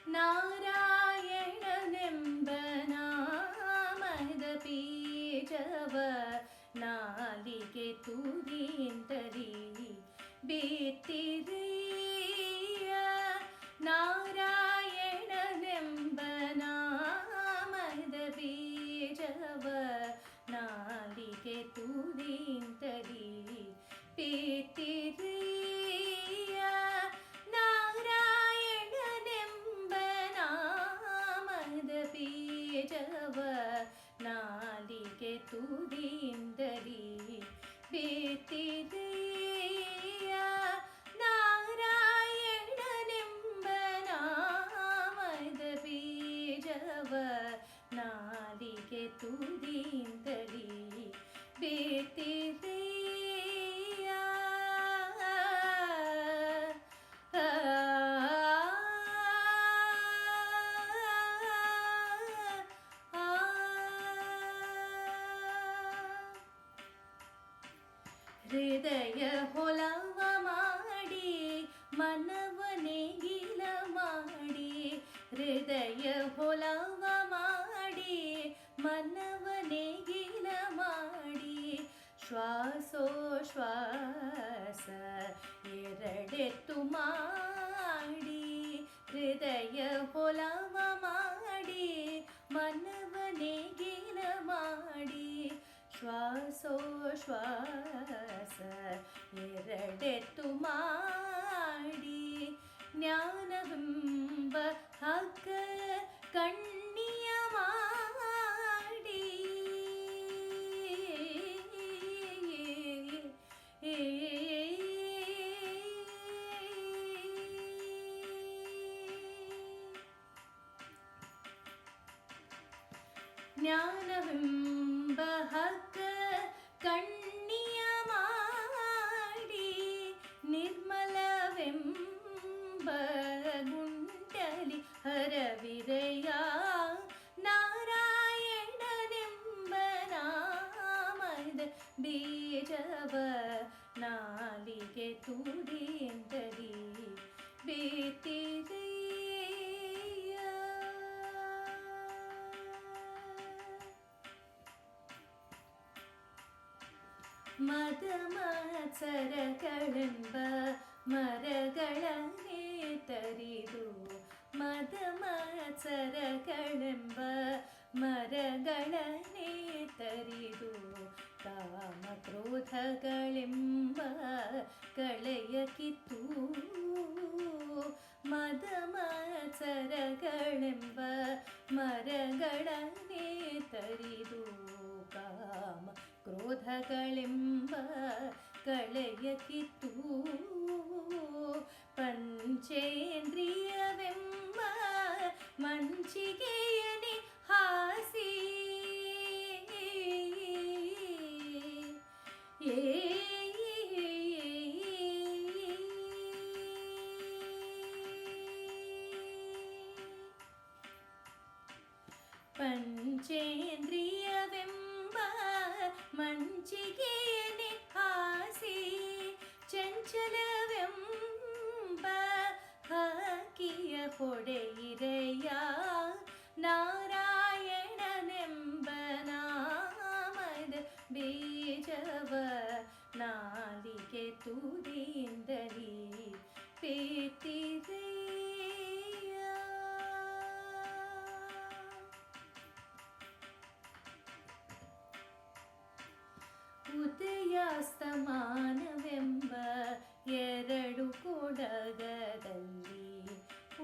ನಾರಾಯಣನೆಂಬ ನಾಮದ ಬೀಜವ ನಾಲಿಗೆ ತುದಿಯಿಂದಲೇ ಬಿತ್ತಿರಿಯ. ನಾರಾಯಣನೆಂಬ ನಾಮದ ಬೀಜವ ನಾಲಿಗೆ ತುದಿಯಿಂದಲೇ ಬಿತ್ತಿರಿಯ. ನಾರಾಯಣನೆಂಬ ನಾಮದ ಬೀಜವ ನಾಲಿಗೆ ತುದಿಯಿಂದಲೇ ಬಿತ್ತಿರಿಯ. ನಾರಾಯಣನೆಂಬ ನಾಮದ ಬೀಜವ ನಾಲಿಗೆ ತುದಿಯಿಂದಲೇ ಬಿತ್ತಿರಿಯ. ಹೃದಯ ಹೊಲವ ಮಾಡಿ ಮನವನೆಗಿಲ ಮಾಡಿ. ಹೃದಯ ಹೊಲವ ಮಾಡಿ ಮನವನೆಗಿಲ ಮಾಡಿ. ಶ್ವಾಸೋಶ್ವಾಸ ಎರಡೆತ್ತು ಮಾಡಿ. ಹೃದಯ ಹೊಲವ ಮಾಡಿ ಮನವನೆಗಿಲ ಮಾಡಿ. ಶ್ವಾಸೋಶ್ವಾಸ ಎರಡೆತ್ತು ಮಾಡಿ. ಜ್ಞಾನವೆಂಬ ಹಗ್ಗ ಕಣ್ಣಿಯ ಮಾಡಿ. ಜ್ಞಾನವೆಂಬ ಹಗ್ಗ ಕಣ್ಣಿಯ ಮಾಡಿ. ನಿರ್ಮಲವೆಂಬ ಗುಂಡಲಿ ಹರವಿರೆಯ. ನಾರಾಯಣನೆಂಬ ನಾಮದ ಬೀಜವ ನಾಲಿಗೆ ತುದಿಯಿಂದಲೇ ಬಿತ್ತಿರಿಯ. ಮದ ಮತ್ಸರಗಳೆಂಬ ಮರಗಳನ್ನೇ ತರಿದು. ಮದ ಮತ್ಸರಗಳೆಂಬ ಮರಗಳನ್ನೇ ತರಿದು. ಕಾಮ ಕ್ರೋಧಗಳೆಂಬ ಕಳೆಯ ಕಿತ್ತು. ಮದ ಮತ್ಸರಗಳೆಂಬ ಮರಗಳನ್ನೇ ತರಿದು. ಕಾಮ ಕ್ರೋಧಗಳೆಂಬ ಕಳೆಯ ಕಿತ್ತು. ಪಂಚೇಂದ್ರಿಯವೆಂಬ ಮಂಚಿಗೆಯನೆ ಹಾಸಿ. ಪಂಚೇಂದ್ರಿಯವೆಂಬ ಮಂಚಿಗೆಯನೆ ಹಾಸಿ. ಚಂಚಲವೆಂಬ ಹಕ್ಕಿಯ ಹೊಡೆಯಿರೆಯ. ನಾರಾಯಣನೆಂಬ ನಾಮದ ಬೀಜವ ನಾಲಿಗೆ ತುದಿಯಿಂದಲೇ ಬಿತ್ತಿರಿಯ. ಉದಯಾಸ್ತಮಾನವೆಂಬ ಎರಡು ಕೊಡಗದಲ್ಲಿ.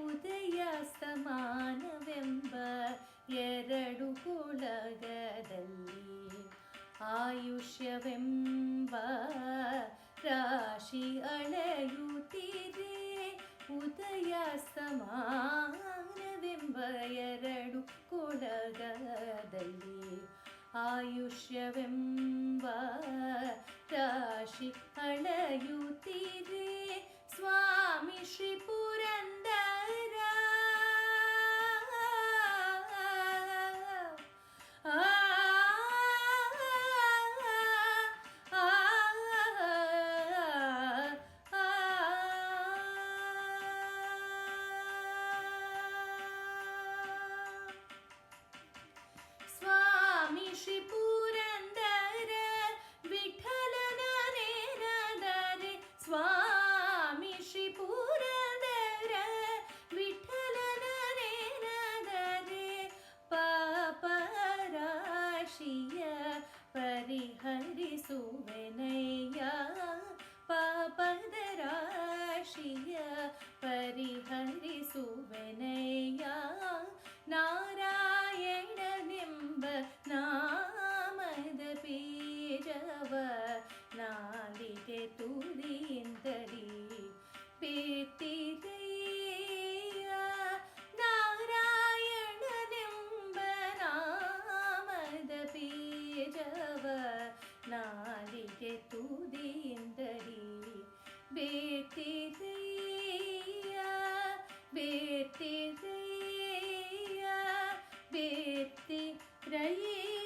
ಉದಯಾಸ್ತಮಾನವೆಂಬ ಎರಡು ಕೊಡಗದಲ್ಲಿ. ಆಯುಷ್ಯವೆಂಬ ರಾಶಿ ಅಳೆಯುತ್ತಿದೆ. ಉದಯಾಸ್ತಮಾನವೆಂಬ ಎರಡು ಕೊಡಗದಲ್ಲಿ. ಆಯುಷ್ಯವೆಂಬ ರಾಶಿ ಅಳೆಯುತ್ತಿದೆ. ಸ್ವಾಮಿ ಶ್ರೀ ಪುರಂದರ. ಪರಿಹರಿಸುವೆನಯ್ಯ ನಾರಾಯಣನೆಂಬ ನಾಮದ ಬೀಜವ ನಾಲಿಗೆ ತುದಿಯಿಂದಲೇ ಬಿತ್ತಿದೆಯ ನಾರಾಯಣನೆಂಬ ನಾಮದ ಬೀಜವ ನಾಲಿಗೆ ತುದಿಯಿಂದಲೇ ಬಿತ್ತಿದೆಯ ಬಿತ್ತಿದೆಯ ಬಿತ್ತಿದೆಯ